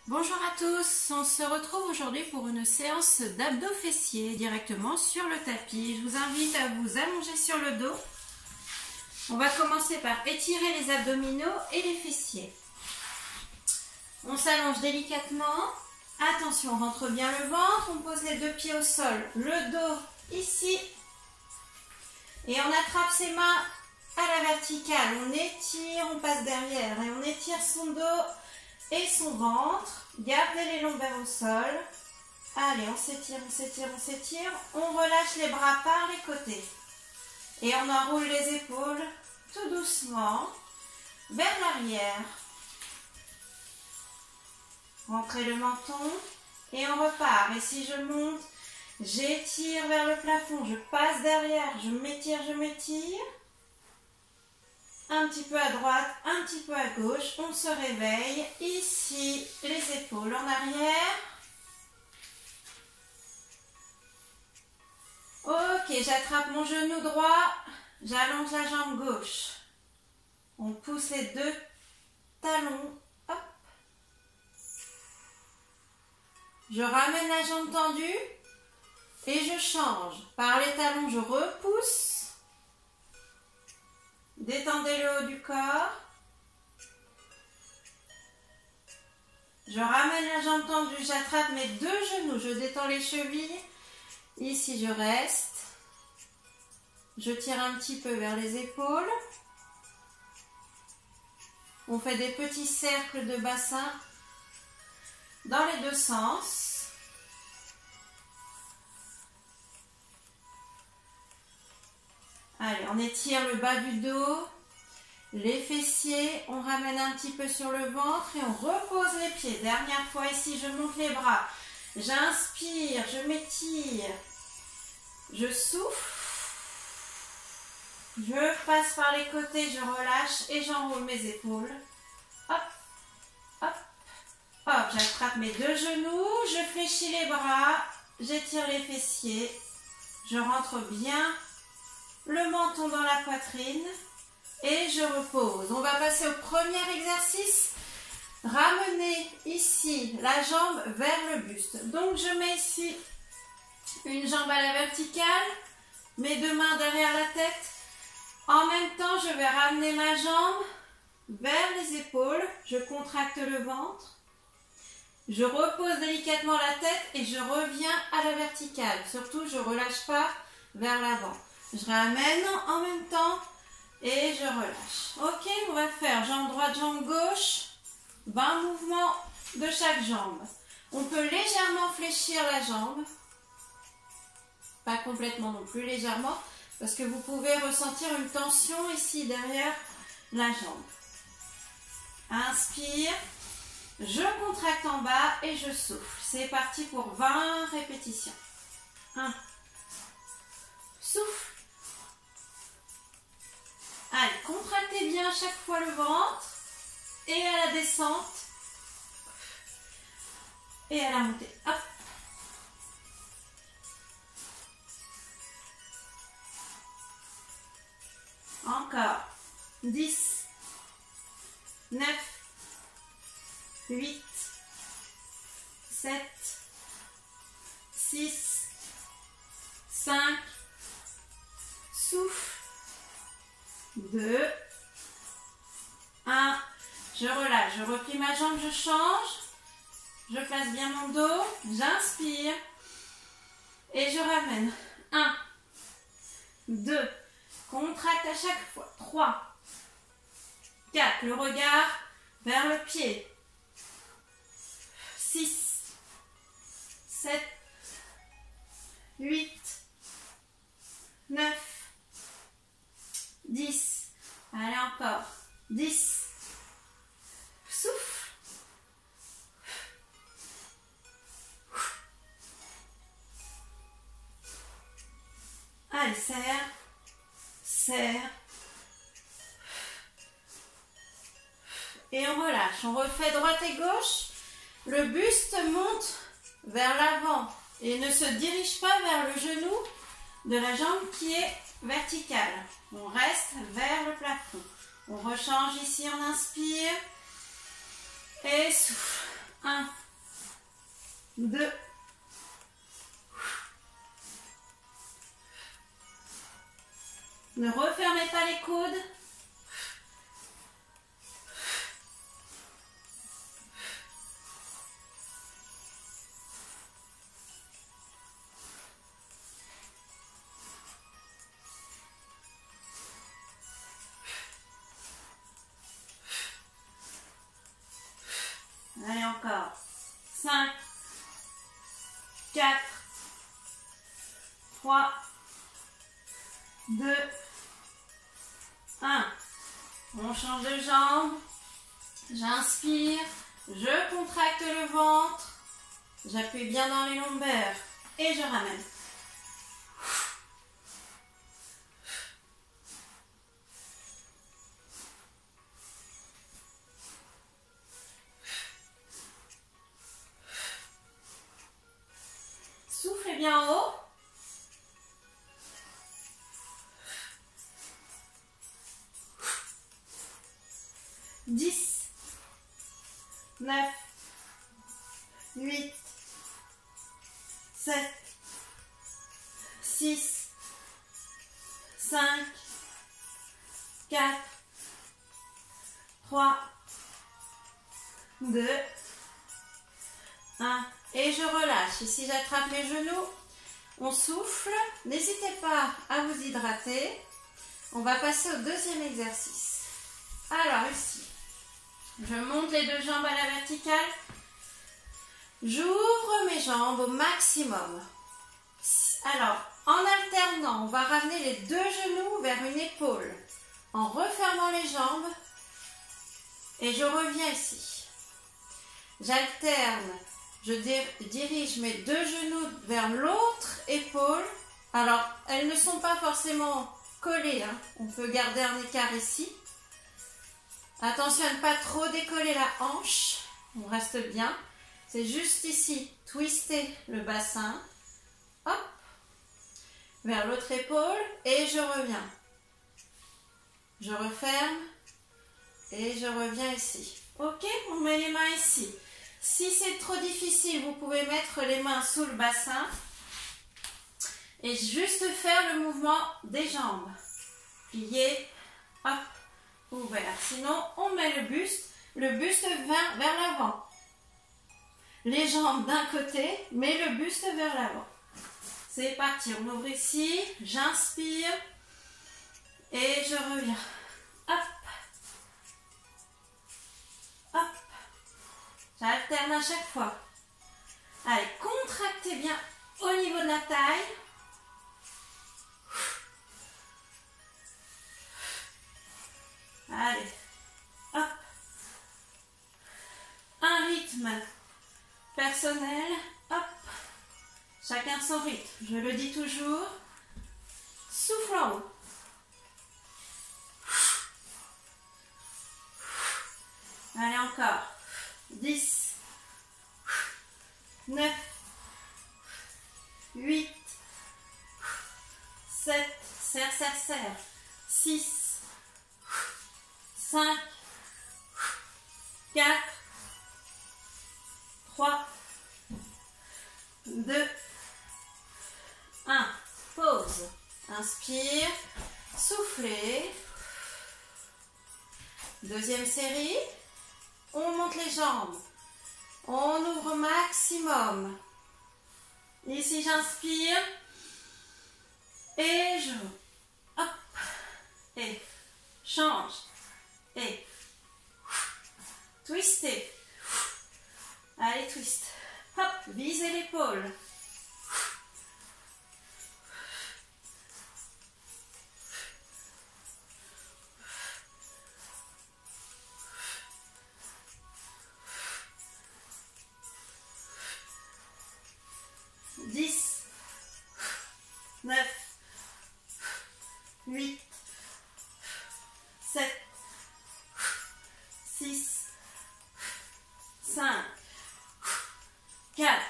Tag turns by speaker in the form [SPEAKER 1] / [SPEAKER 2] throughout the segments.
[SPEAKER 1] Bonjour à tous, on se retrouve aujourd'hui pour une séance d'abdos fessiers directement sur le tapis. Je vous invite à vous allonger sur le dos. On va commencer par étirer les abdominaux et les fessiers. On s'allonge délicatement. Attention, on rentre bien le ventre, on pose les deux pieds au sol, le dos ici. Et on attrape ses mains à la verticale. On étire, on passe derrière et on étire son dos et son ventre. Gardez les lombaires au sol. Allez, on s'étire, on s'étire, on s'étire. On relâche les bras par les côtés. Et on enroule les épaules tout doucement vers l'arrière. Rentrez le menton et on repart. Et si je monte, j'étire vers le plafond. Je passe derrière, je m'étire, je m'étire. Un petit peu à droite, un petit peu à gauche. On se réveille. Ici, les épaules en arrière. Ok, j'attrape mon genou droit. J'allonge la jambe gauche. On pousse les deux talons. Hop. Je ramène la jambe tendue. Et je change. Par les talons, je repousse. Détendez le haut du corps. Je ramène la jambe tendue, j'attrape mes deux genoux, je détends les chevilles. Ici, je reste. Je tire un petit peu vers les épaules. On fait des petits cercles de bassin dans les deux sens. Allez, on étire le bas du dos, les fessiers, on ramène un petit peu sur le ventre et on repose les pieds. Dernière fois ici, je monte les bras, j'inspire, je m'étire, je souffle, je passe par les côtés, je relâche et j'enroule mes épaules. Hop, hop, hop, j'attrape mes deux genoux, je fléchis les bras, j'étire les fessiers, je rentre bien le menton dans la poitrine et je repose. On va passer au premier exercice. Ramener ici la jambe vers le buste. Donc je mets ici une jambe à la verticale, mes deux mains derrière la tête. En même temps, je vais ramener ma jambe vers les épaules. Je contracte le ventre. Je repose délicatement la tête et je reviens à la verticale. Surtout, je ne relâche pas vers l'avant. Je ramène en même temps et je relâche. Ok, on va faire jambe droite, jambe gauche. 20 mouvements de chaque jambe. On peut légèrement fléchir la jambe. Pas complètement non plus, légèrement. Parce que vous pouvez ressentir une tension ici derrière la jambe. Inspire. Je contracte en bas et je souffle. C'est parti pour 20 répétitions. 1. Souffle. Allez, contractez bien chaque fois le ventre et à la descente et à la montée. Hop. Encore. 10, 9, 8, 7, 6, 5, souffle. 2, 1, je relâche, je replie ma jambe, je change, je place bien mon dos, j'inspire et je ramène. 1, 2, contracte à chaque fois. 3, 4, le regard vers le pied. 6, 7, 8, 9, 10. Allez, encore. 10. Souffle. Allez, serre. Serre. Et on relâche. On refait droite et gauche. Le buste monte vers l'avant et ne se dirige pas vers le genou de la jambe qui est verticale. On reste vers le plafond. On rechange ici, on inspire et souffle. 1, 2. Ne refermez pas les coudes. Allez, encore. 5, 4, 3, 2, 1. On change de jambe. J'inspire. Je contracte le ventre. J'appuie bien dans les lombaires. Et je ramène. Soufflez bien en haut. Dix, 9, 8, 7, 6, 5, 4, 3, 2, 1. Et je relâche. Ici, j'attrape mes genoux. On souffle. N'hésitez pas à vous hydrater. On va passer au deuxième exercice. Alors, ici, je monte les deux jambes à la verticale. J'ouvre mes jambes au maximum. Alors, en alternant, on va ramener les deux genoux vers une épaule. En refermant les jambes. Et je reviens ici. J'alterne. Je dirige mes deux genoux vers l'autre épaule. Alors, elles ne sont pas forcément collées, hein. On peut garder un écart ici. Attention à ne pas trop décoller la hanche. On reste bien. C'est juste ici. Twister le bassin. Hop. Vers l'autre épaule. Et je reviens. Je referme. Et je reviens ici. Ok, on met les mains ici. Si c'est trop difficile, vous pouvez mettre les mains sous le bassin et juste faire le mouvement des jambes. Plier, hop, ouvert. Sinon, on met le buste vers l'avant. Les jambes d'un côté, mais le buste vers l'avant. C'est parti, on ouvre ici, j'inspire et je reviens. Hop, hop. J'alterne à chaque fois. Allez, contractez bien au niveau de la taille. Allez, hop. Un rythme personnel, hop. Chacun son rythme, je le dis toujours. Souffle en haut. Allez, encore. 10, 9, 8, 7, serre, 6, 5, 4, 3, 2, 1. Pause. Inspire, soufflez. Deuxième série. On monte les jambes. On ouvre au maximum. Ici, j'inspire. Et je... Hop. Et change. Et twistez. Allez, twist. Hop, visez l'épaule. Dix, 9, 8, 7, 6, 5, 4,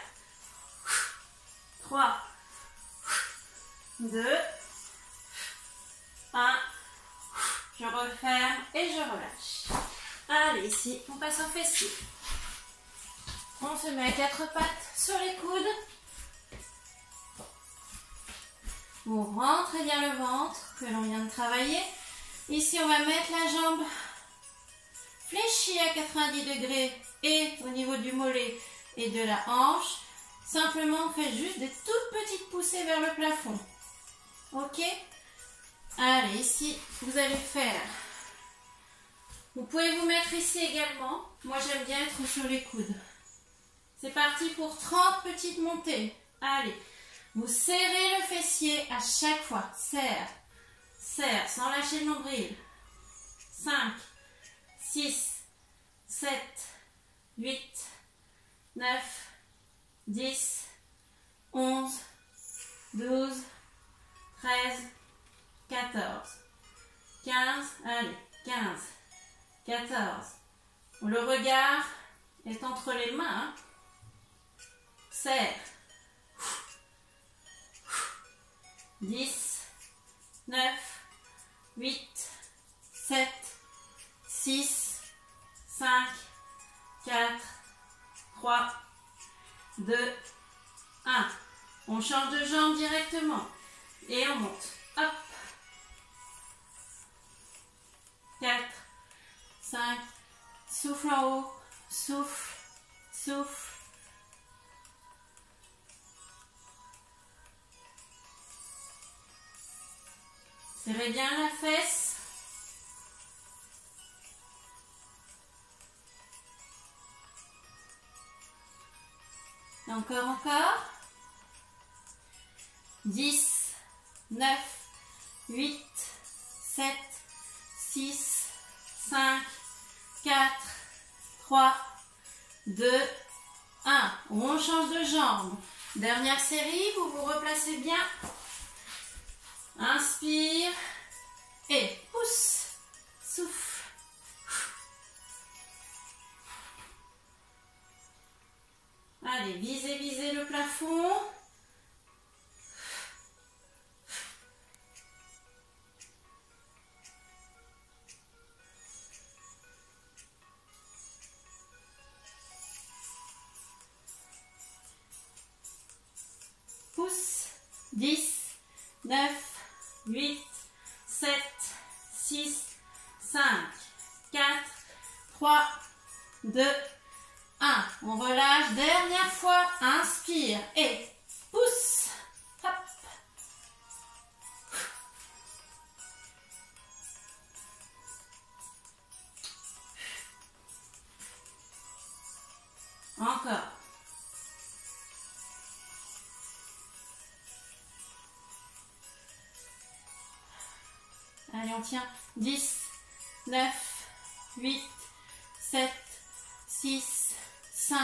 [SPEAKER 1] 3, 2, 1. Je referme et je relâche. Allez, ici, on passe au fessier. On se met à quatre pattes sur les coudes. Vous rentrez bien le ventre que l'on vient de travailler. Ici, on va mettre la jambe fléchie à 90 degrés et au niveau du mollet et de la hanche. Simplement, on fait juste des toutes petites poussées vers le plafond. Ok? Allez, ici, vous allez faire. Vous pouvez vous mettre ici également. Moi, j'aime bien être sur les coudes. C'est parti pour 30 petites montées. Allez, vous serrez le fessier à chaque fois. Serre, serre, sans lâcher le nombril. 5, 6, 7, 8, 9, 10, 11, 12, 13, 14, 15, allez, 15, 14. Le regard est entre les mains. Serre. 10, 9, 8, 7, 6, 5, 4, 3, 2, 1. On change de jambe directement. Et on monte. Hop. 4, 5, souffle en haut, souffle, souffle. Serrez bien la fesse. Et encore. 10, 9, 8, 7, 6, 5, 4, 3, 2, 1. On change de jambe. Dernière série, vous vous replacez bien. Inspire et pousse. Souffle. Allez, visez le plafond. Pousse. 10, 9, 8, 7, 6, 5, 4, 3, 2, 1. On relâche. Dernière fois. Inspire et pousse. Hop. Encore. Allez, on tient. 10, 9, 8, 7, 6, 5,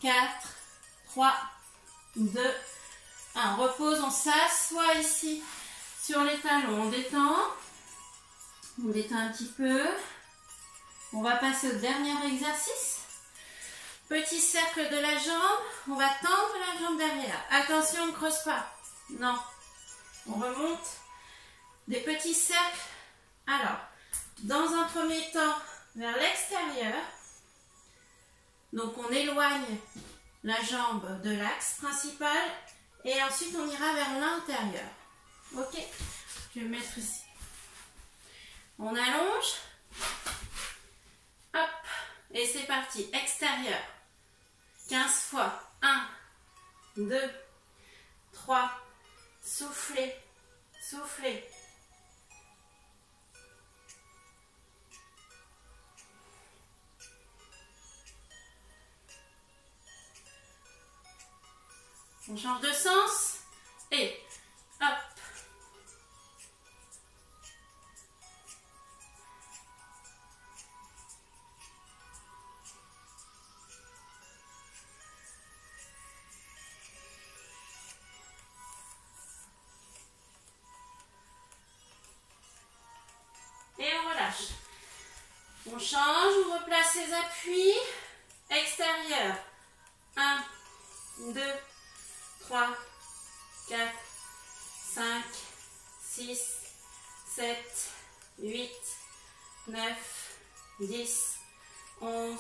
[SPEAKER 1] 4, 3, 2, 1. On repose, on s'assoit ici sur les talons. On détend. On détend un petit peu. On va passer au dernier exercice. Petit cercle de la jambe. On va tendre la jambe derrière. Attention, on ne creuse pas. Non. On remonte. Des petits cercles. Alors, dans un premier temps, vers l'extérieur. Donc, on éloigne la jambe de l'axe principal. Et ensuite, on ira vers l'intérieur. Ok? Je vais me mettre ici. On allonge. Hop. Et c'est parti. Extérieur. 15 fois. 1, 2, 3. Soufflez. Soufflez. On change de sens. Et hop. Et on relâche. On change, on replace les appuis. Extérieur. 1, 2, 3, 4, 5, 6, 7, 8, 9, 10, 11,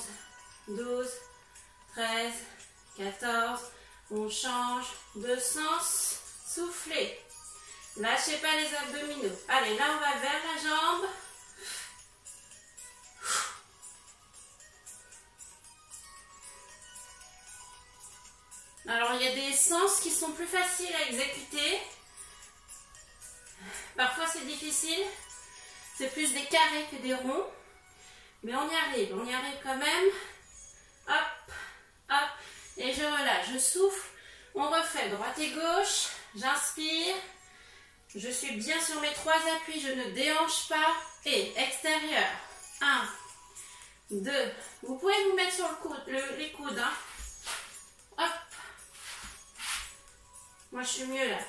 [SPEAKER 1] 12, 13, 14. On change de sens. Soufflez. Lâchez pas les abdominaux. Allez, là on va vers la jambe. Alors il y a des sens qui sont plus faciles à exécuter. Parfois c'est difficile. C'est plus des carrés que des ronds. Mais on y arrive quand même. Hop, hop. Et je relâche, je souffle. On refait droite et gauche. J'inspire. Je suis bien sur mes 3 appuis. Je ne déhanche pas. Et extérieur. 1, 2. Vous pouvez vous mettre sur le coude, les coudes. Hein. Hop. Moi, je suis mieux là.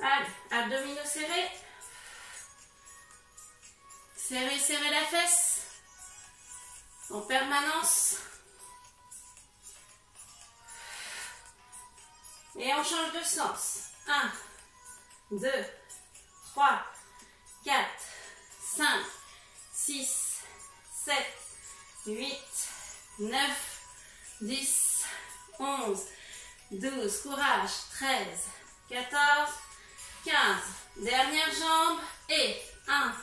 [SPEAKER 1] Allez, abdominaux serrés. Serrez, serrez la fesse. En permanence. Et on change de sens. 1, 2, 3, 4, 5, 6, 7, 8, 9, 10, 11, 12, courage, 13, 14, 15. Dernière jambe et 1.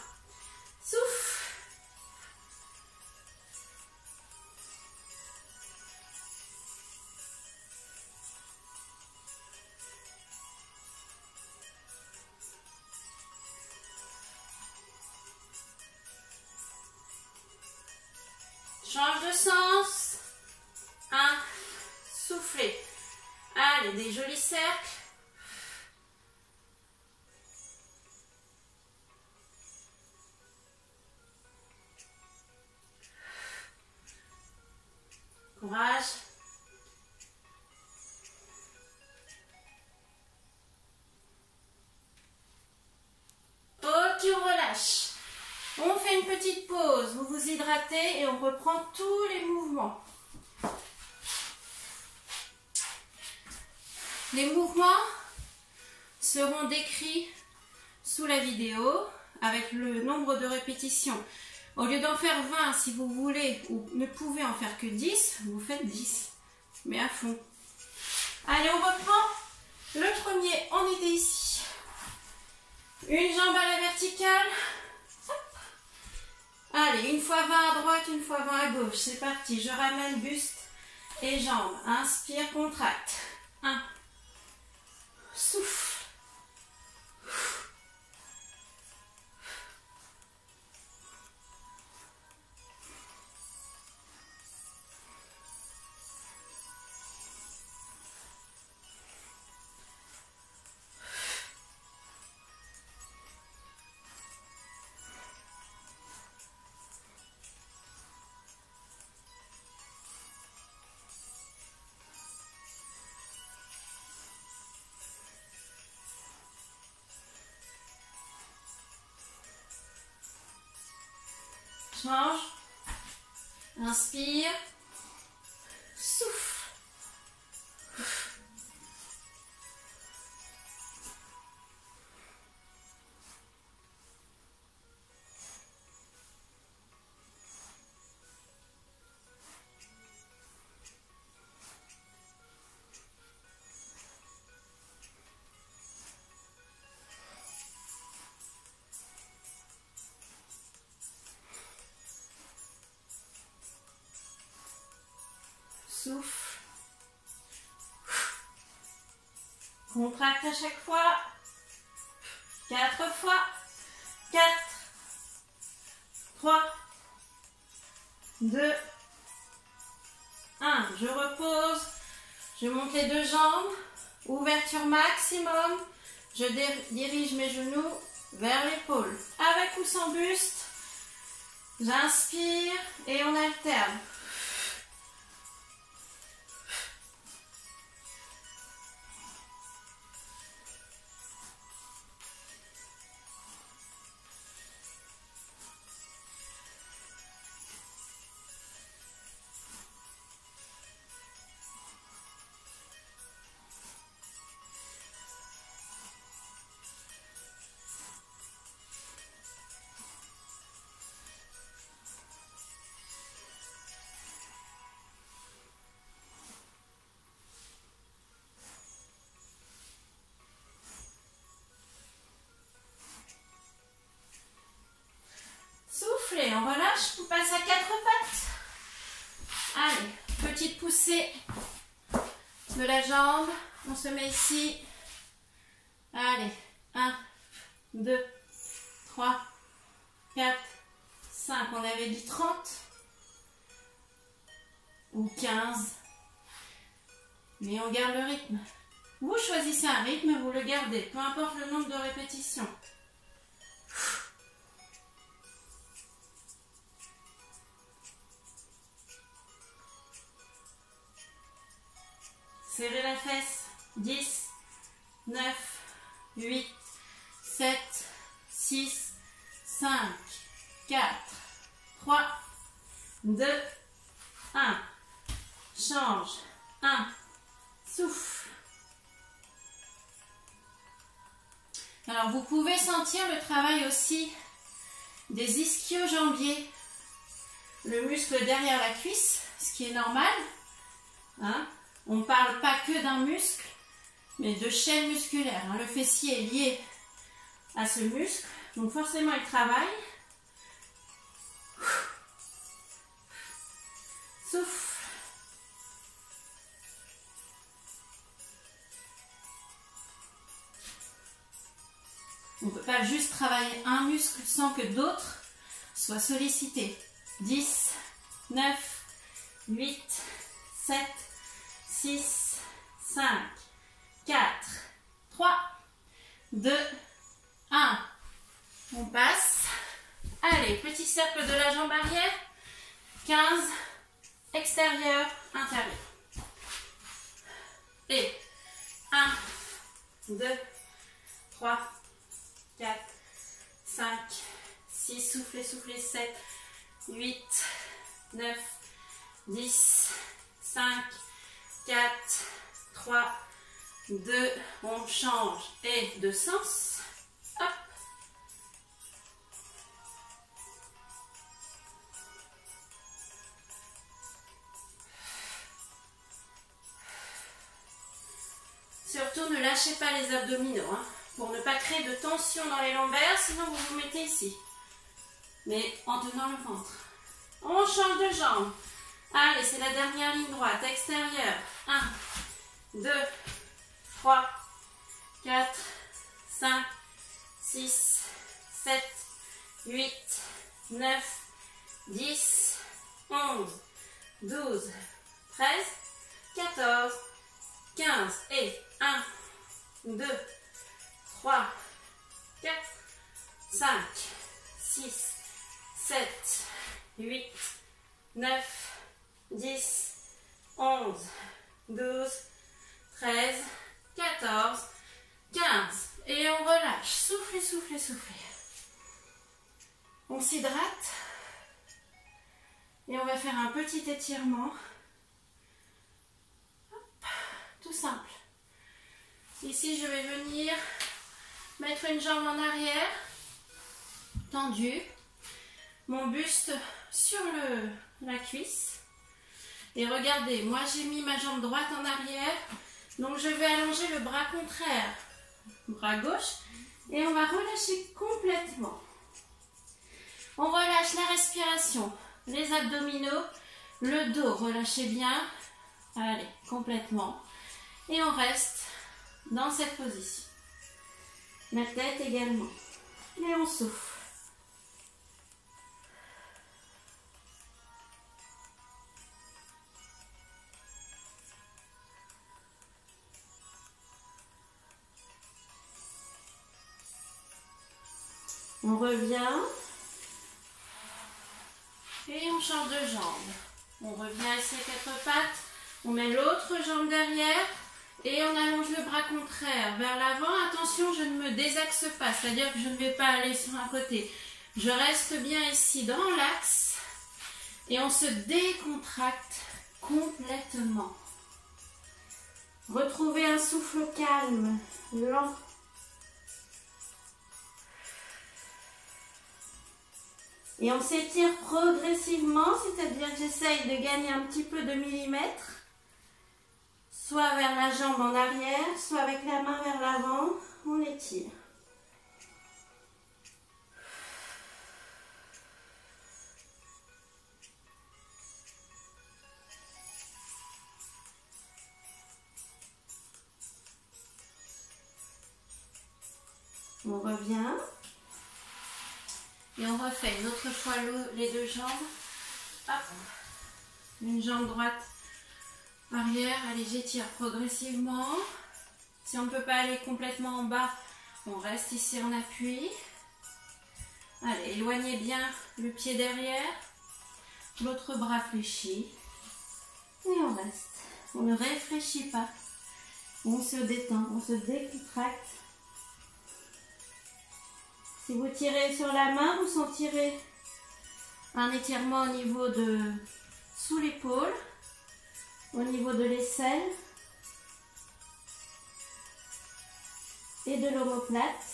[SPEAKER 1] Souffle. Change de sens. 1. Soufflez. Allez, des jolis cercles. Courage. Ok, on relâche. On fait une petite pause, vous vous hydratez et on reprend tous les mouvements. Les mouvements seront décrits sous la vidéo avec le nombre de répétitions. Au lieu d'en faire 20 si vous voulez ou ne pouvez en faire que 10, vous faites 10, mais à fond. Allez, on reprend. Le premier, on était ici. Une jambe à la verticale. Allez, une fois 20 à droite, une fois 20 à gauche. C'est parti, je ramène buste et jambes. Inspire, contracte. 1. Souffle. Change. Inspire. Souffle. Souffle. Contracte à chaque fois. 4 fois. 4, 3, 2, 1. Je repose. Je monte les 2 jambes. Ouverture maximum. Je dirige mes genoux vers l'épaule. Avec ou sans buste. J'inspire et on alterne. Allez, petite poussée de la jambe. On se met ici. Allez, 1, 2, 3, 4, 5. On avait dit 30 ou 15. Mais on garde le rythme. Vous choisissez un rythme, vous le gardez, peu importe le nombre de répétitions. Serrez la fesse. 10, 9, 8, 7, 6, 5, 4, 3, 2, 1. Change. 1. Souffle. Alors vous pouvez sentir le travail aussi des ischio-jambiers, le muscle derrière la cuisse, ce qui est normal. Hein? On ne parle pas que d'un muscle, mais de chaîne musculaire. Hein? Le fessier est lié à ce muscle, donc forcément il travaille. Souffle. On ne peut pas juste travailler un muscle sans que d'autres soient sollicités. 10, 9, 8, 7, 6, 5, 4, 3, 2, 1. On passe. Allez, petit cercle de la jambe arrière. 15, extérieur, intérieur. Et 1, 2, 3, 4, 5, 6, soufflez, soufflez, 7, 8, 9, 10, 5, 4, 3, 2, on change et de sens. Hop. Surtout ne lâchez pas les abdominaux, hein, pour ne pas créer de tension dans les lombaires, sinon vous vous mettez ici. Mais en tenant le ventre. On change de jambe. Allez, c'est la dernière ligne droite, extérieure. 1, 2, 3, 4, 5, 6, 7, 8, 9, 10, 11, 12, 13, 14, 15. Et 1, 2, 3, 4, 5, 6, 7, 8, 9, 10, 11, 12, 13, 14, 15. Et on relâche. Soufflez, soufflez, soufflez. On s'hydrate. Et on va faire un petit étirement. Hop, tout simple. Ici, je vais venir mettre une jambe en arrière, tendue. Mon buste sur la cuisse. Et regardez, moi j'ai mis ma jambe droite en arrière. Donc je vais allonger le bras contraire, bras gauche. Et on va relâcher complètement. On relâche la respiration, les abdominaux, le dos, relâchez bien. Allez, complètement. Et on reste dans cette position. La tête également. Et on souffle. On revient et on change de jambe. On revient ici à quatre pattes, on met l'autre jambe derrière et on allonge le bras contraire vers l'avant. Attention, je ne me désaxe pas, c'est-à-dire que je ne vais pas aller sur un côté. Je reste bien ici dans l'axe et on se décontracte complètement. Retrouvez un souffle calme, lent. Et on s'étire progressivement, c'est-à-dire que j'essaye de gagner un petit peu de millimètres, soit vers la jambe en arrière, soit avec la main vers l'avant, on étire. On revient. Et on refait une autre fois les deux jambes. Hop. Une jambe droite, arrière. Allez, j'étire progressivement. Si on ne peut pas aller complètement en bas, on reste ici en appui. Allez, éloignez bien le pied derrière. L'autre bras fléchi. Et on reste. On ne réfléchit pas. On se détend, on se décontracte. Si vous tirez sur la main, vous sentirez un étirement au niveau de sous l'épaule, au niveau de l'aisselle et de l'omoplate.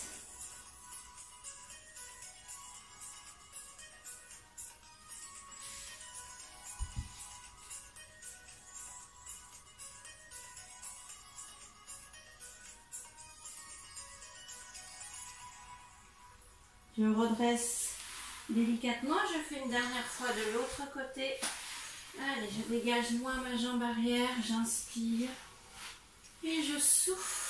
[SPEAKER 1] Je redresse délicatement, je fais une dernière fois de l'autre côté. Allez, je dégage moins ma jambe arrière, j'inspire et je souffle.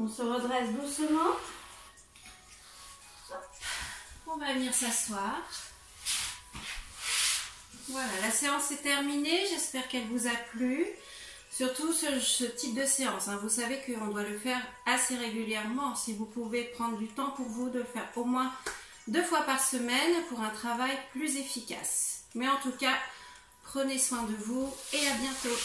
[SPEAKER 1] On se redresse doucement. Hop. On va venir s'asseoir. Voilà, la séance est terminée. J'espère qu'elle vous a plu. Surtout ce type de séance. Vous savez qu'on doit le faire assez régulièrement. Si vous pouvez prendre du temps pour vous, de le faire au moins 2 fois par semaine pour un travail plus efficace. Mais en tout cas, prenez soin de vous et à bientôt.